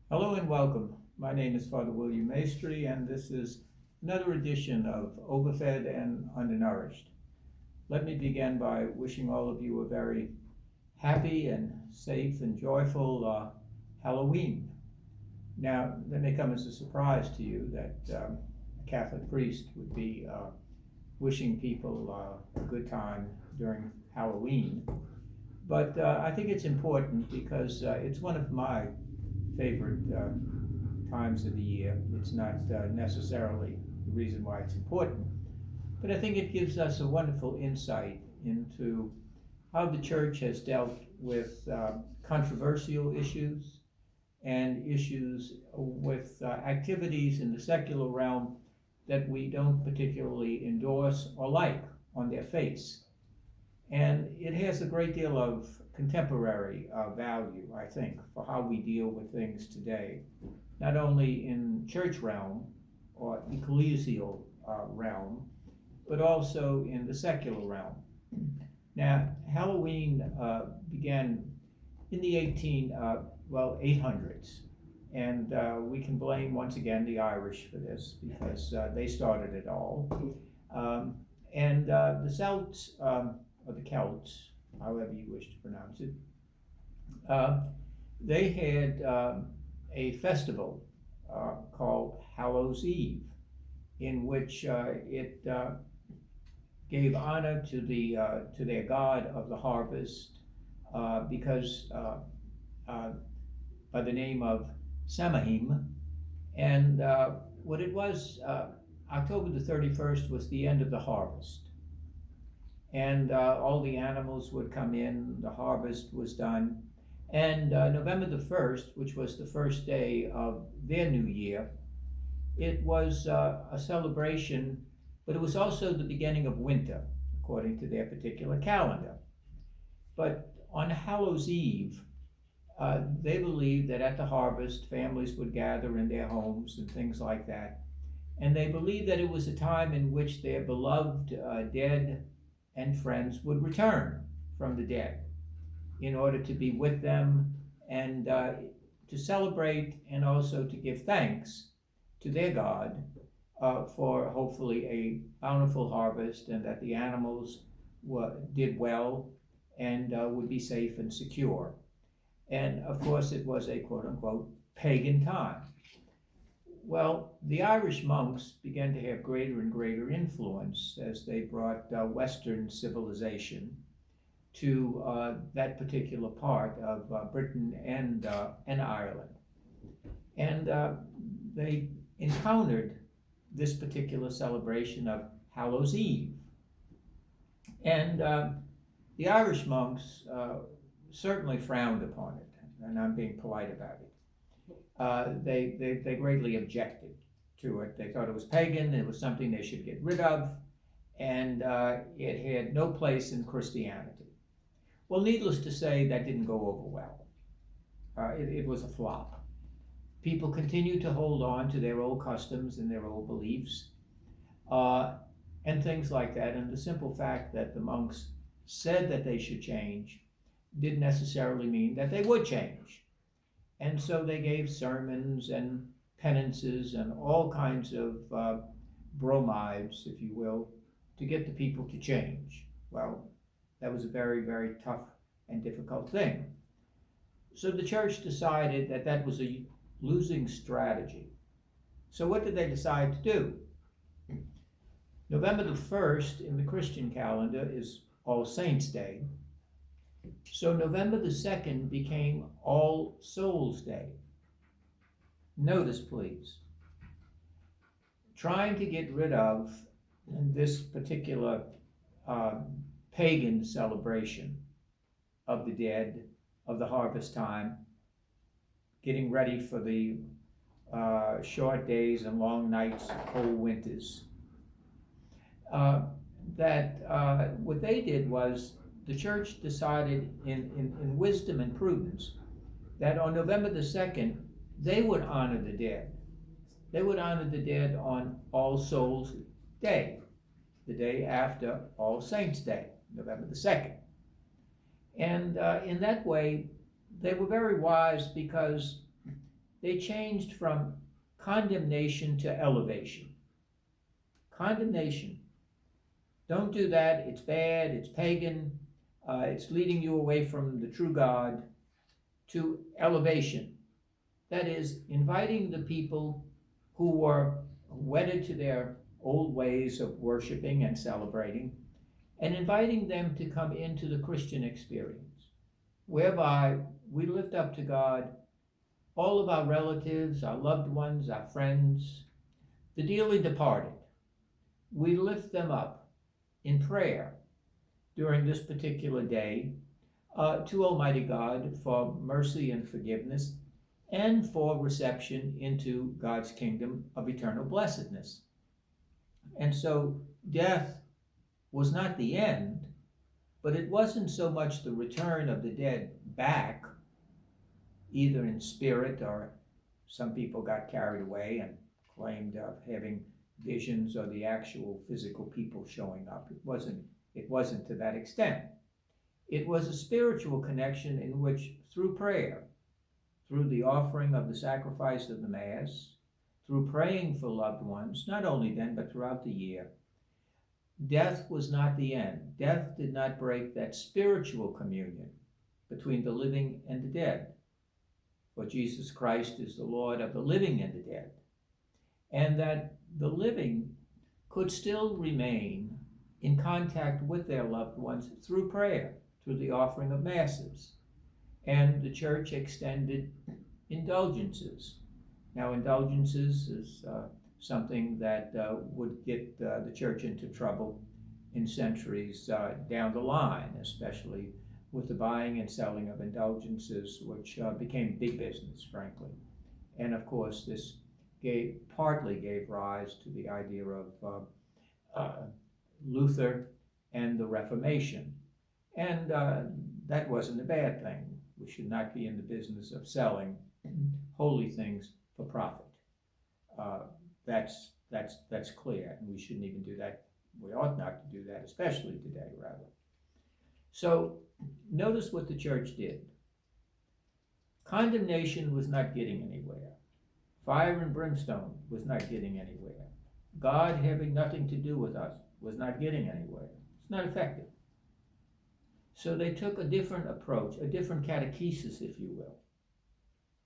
Hello and welcome. My name is Father William Maestri, and this is another edition of Overfed and Undernourished. Let me begin by wishing all of you a very happy and safe and joyful Halloween. Now, that may come as a surprise to you that a Catholic priest would be wishing people a good time during Halloween, but I think it's important because it's one of my favorite times of the year. It's not necessarily the reason why it's important, but I think it gives us a wonderful insight into how the church has dealt with controversial issues and issues with activities in the secular realm that we don't particularly endorse or like on their face. And it has a great deal of contemporary value, I think, for how we deal with things today, not only in church realm or ecclesial realm, but also in the secular realm. Now, Halloween began in the 800s, and we can blame once again the Irish for this because they started it all. And the Celts, or the Celts, however you wish to pronounce it, they had a festival called Hallows Eve, in which it gave honor to their god of the harvest, because by the name of Samhain, and what it was, October the 31st was the end of the harvest. And all the animals would come in, the harvest was done. And November the 1st, which was the first day of their new year, it was a celebration, but it was also the beginning of winter, according to their particular calendar. But on Hallows Eve, they believed that at the harvest, families would gather in their homes and things like that. And they believed that it was a time in which their beloved dead and friends would return from the dead in order to be with them and to celebrate and also to give thanks to their God for hopefully a bountiful harvest, and that the animals did well and would be safe and secure. And of course it was a quote-unquote pagan time. Well, the Irish monks began to have greater and greater influence as they brought Western civilization to that particular part of Britain and Ireland. And they encountered this particular celebration of Hallows Eve. And the Irish monks certainly frowned upon it, and I'm being polite about it. They greatly objected to it. They thought it was pagan, it was something they should get rid of, and it had no place in Christianity. Well, needless to say, that didn't go over well. It was a flop. People continued to hold on to their old customs and their old beliefs, and things like that. And the simple fact that the monks said that they should change didn't necessarily mean that they would change. And so they gave sermons and penances and all kinds of bromides, if you will, to get the people to change. Well, that was a very, very tough and difficult thing. So the church decided that that was a losing strategy. So what did they decide to do? November the 1st in the Christian calendar is All Saints' Day. So November the 2nd became All Souls' Day. Notice, please, trying to get rid of this particular pagan celebration of the dead, of the harvest time, getting ready for the short days and long nights, cold winters. What they did was, the church decided in wisdom and prudence that on November the 2nd, they would honor the dead. They would honor the dead on All Souls' Day, the day after All Saints' Day, November the 2nd. And in that way, they were very wise because they changed from condemnation to elevation. Condemnation. Don't do that, it's bad, it's pagan, it's leading you away from the true God, to elevation. That is, inviting the people who were wedded to their old ways of worshiping and celebrating, and inviting them to come into the Christian experience, whereby we lift up to God all of our relatives, our loved ones, our friends, the dearly departed. We lift them up in prayer during this particular day to Almighty God for mercy and forgiveness and for reception into God's kingdom of eternal blessedness. And so death was not the end, but it wasn't so much the return of the dead back, either in spirit, or some people got carried away and claimed of having visions or the actual physical people showing up. It wasn't to that extent. It was a spiritual connection in which, through prayer, through the offering of the sacrifice of the Mass, through praying for loved ones, not only then, but throughout the year, death was not the end. Death did not break that spiritual communion between the living and the dead. For Jesus Christ is the Lord of the living and the dead. And that the living could still remain in contact with their loved ones through prayer, through the offering of masses. And the church extended indulgences. Now, indulgences is something that would get the church into trouble in centuries down the line, especially with the buying and selling of indulgences, which became big business, frankly. And of course, this partly gave rise to the idea of Luther and the Reformation. And that wasn't a bad thing. We should not be in the business of selling holy things for profit. That's clear, and we shouldn't even do that. We ought not to do that, especially today, rather. So notice what the church did. Condemnation was not getting anywhere. Fire and brimstone was not getting anywhere. God having nothing to do with us was not getting anywhere. It's not effective. So they took a different approach, a different catechesis, if you will.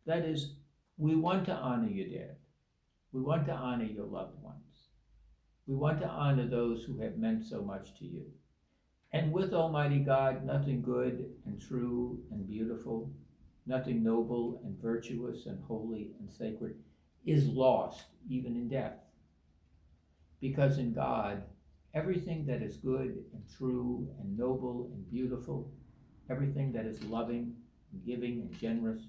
That is, we want to honor your dead. We want to honor your loved ones. We want to honor those who have meant so much to you. And with Almighty God, nothing good and true and beautiful, nothing noble and virtuous and holy and sacred is lost, even in death. Because in God, everything that is good and true and noble and beautiful, everything that is loving and giving and generous,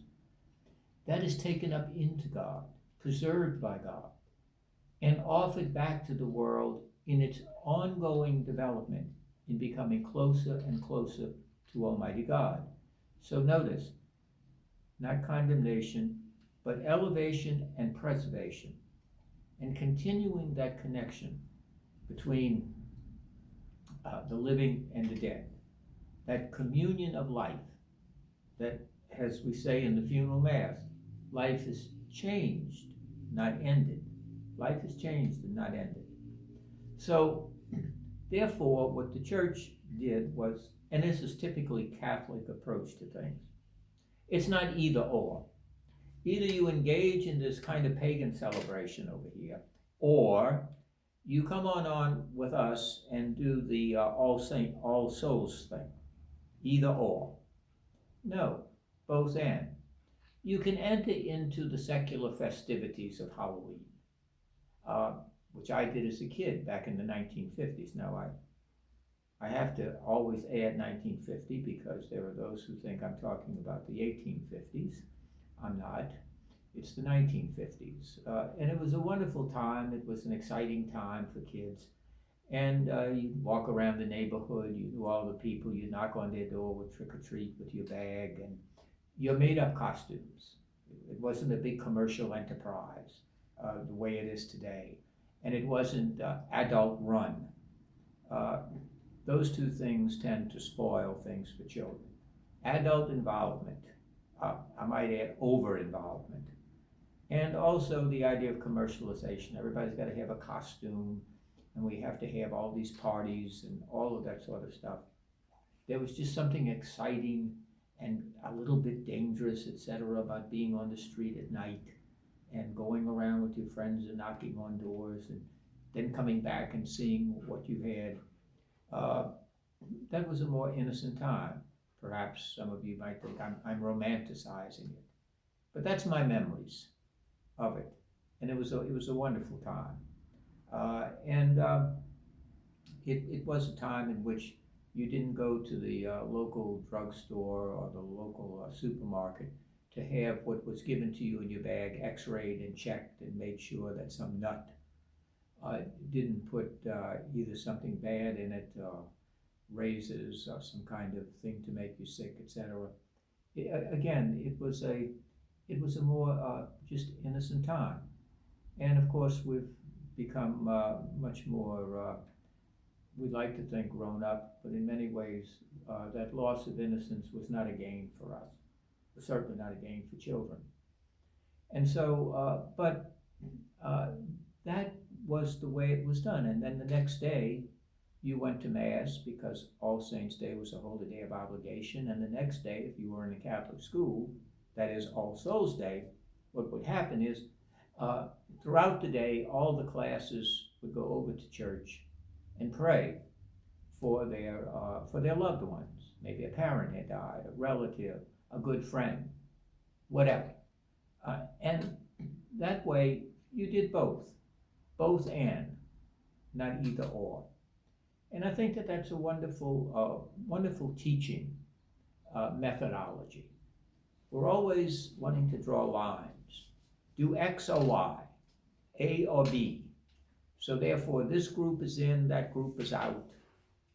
that is taken up into God, preserved by God, and offered back to the world in its ongoing development in becoming closer and closer to Almighty God. So notice, not condemnation, but elevation and preservation, and continuing that connection between the living and the dead, that communion of life, that, as we say in the funeral mass, life is changed, not ended. Life is changed and not ended. So, therefore, what the church did was, and this is typically Catholic approach to things, it's not either or. Either you engage in this kind of pagan celebration over here, or you come on with us and do the All Souls thing. Either or. No, both and. You can enter into the secular festivities of Halloween, which I did as a kid back in the 1950s. Now, I have to always add 1950 because there are those who think I'm talking about the 1850s. I'm not. It's the 1950s. And it was a wonderful time. It was an exciting time for kids. And you'd walk around the neighborhood, you knew all the people, you knock on their door with trick or treat with your bag, and your made up costumes. It wasn't a big commercial enterprise the way it is today. And it wasn't adult run. Those two things tend to spoil things for children. Adult involvement, I might add over involvement, And also the idea of commercialization. Everybody's got to have a costume, and we have to have all these parties and all of that sort of stuff. There was just something exciting and a little bit dangerous, etc., about being on the street at night and going around with your friends and knocking on doors and then coming back and seeing what you had. That was a more innocent time. Perhaps some of you might think I'm romanticizing it, but that's my memories of it, and it was a wonderful time, and it was a time in which you didn't go to the local drugstore or the local supermarket to have what was given to you in your bag x-rayed and checked and made sure that some nut didn't put either something bad in it, razors or some kind of thing to make you sick, etc. Again, it was a more just innocent time, and of course we've become much more. We like to think grown up, but in many ways, that loss of innocence was not a gain for us. It was certainly not a gain for children. And so, but that was the way it was done. And then the next day, you went to Mass because All Saints' Day was a holy day of obligation. And the next day, if you were in a Catholic school, that is All Souls' Day, what would happen is throughout the day, all the classes would go over to church and pray for their loved ones. Maybe a parent had died, a relative, a good friend, whatever. And that way you did both and, not either or. And I think that that's a wonderful teaching methodology. We're always wanting to draw lines, do X or Y, A or B. So therefore, this group is in, that group is out.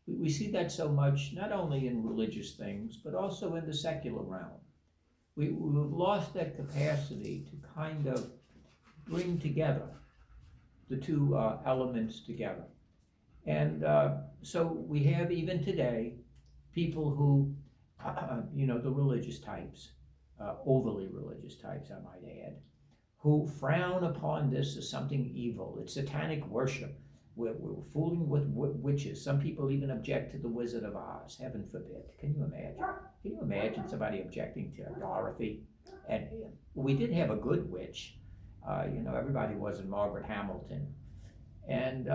We see that so much, not only in religious things, but also in the secular realm. We've lost that capacity to kind of bring together the two elements together. And so we have, even today, people who, the religious types, overly religious types, I might add, who frown upon this as something evil. It's satanic worship. We're fooling with witches. Some people even object to the Wizard of Oz. Heaven forbid. Can you imagine? Can you imagine somebody objecting to Dorothy? And we did have a good witch. Everybody wasn't Margaret Hamilton. And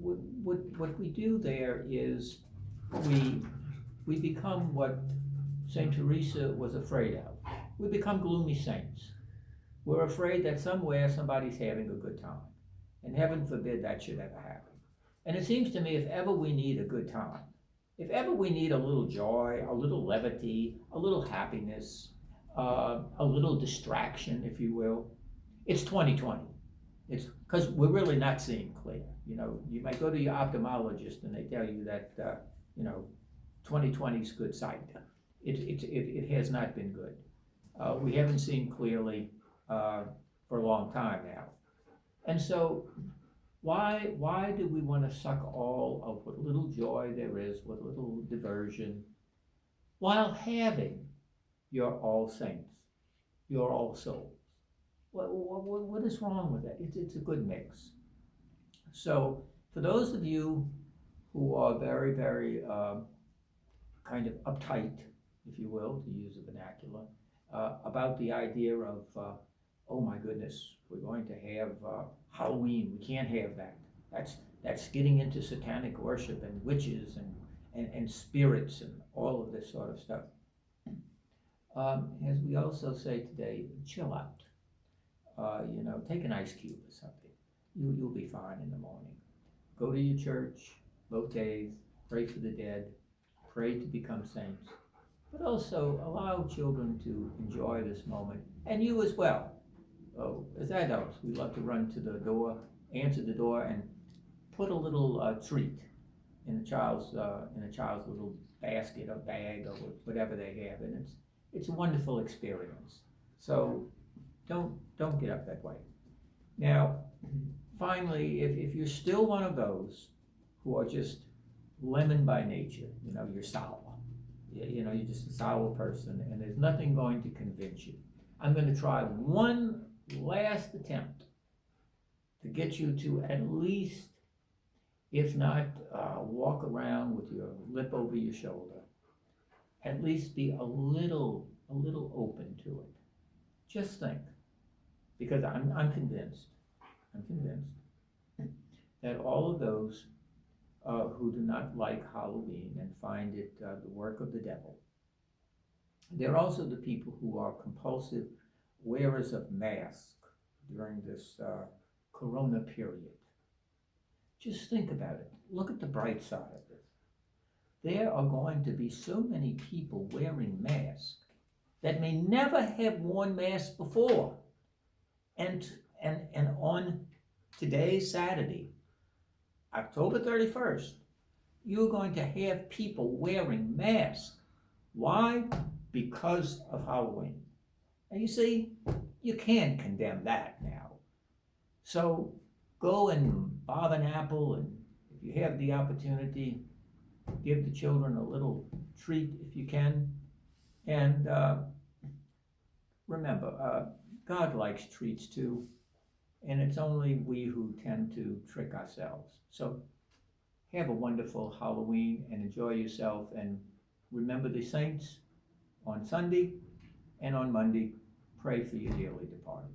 what we do there is we become what Saint Teresa was afraid of. We become gloomy saints. We're afraid that somewhere somebody's having a good time. And heaven forbid that should ever happen. And it seems to me, if ever we need a good time, if ever we need a little joy, a little levity, a little happiness, a little distraction, if you will, it's 2020. It's because we're really not seeing clear. You might go to your ophthalmologist and they tell you that 2020 is good sight. It has not been good. We haven't seen clearly for a long time now. And so why do we want to suck all of what little joy there is, what little diversion, while having your All Saints, your All Souls? What is wrong with that? It's a good mix. So for those of you who are very, very kind of uptight, if you will, to use a vernacular, about the idea of, oh my goodness, we're going to have Halloween, we can't have that. That's getting into satanic worship and witches and spirits and all of this sort of stuff. As we also say today, chill out. Take an ice cube or something. You'll be fine in the morning. Go to your church both days, pray for the dead, pray to become saints, but also allow children to enjoy this moment, and you as well. As adults, we love to run to the door, answer the door, and put a little treat in a child's little basket or bag or whatever they have, and it's a wonderful experience. So don't get up that way. Now, finally, if you're still one of those who are just lemon by nature, you're sour. You're just a sour person, and there's nothing going to convince you. I'm going to try one last attempt to get you to at least, if not walk around with your lip over your shoulder, at least be a little open to it. Just think, because I'm convinced that all of those who do not like Halloween and find it the work of the devil, they're also the people who are compulsive wearers of masks during this corona period. Just think about it. Look at the bright side of this. There are going to be so many people wearing masks that may never have worn masks before. And on today's Saturday, October 31st, you're going to have people wearing masks. Why? Because of Halloween. And you see, you can't condemn that now. So go and bob an apple, and if you have the opportunity, give the children a little treat if you can. And remember, God likes treats too, and it's only we who tend to trick ourselves. So have a wonderful Halloween and enjoy yourself, and remember the saints on Sunday, and on Monday, pray for your dearly departed.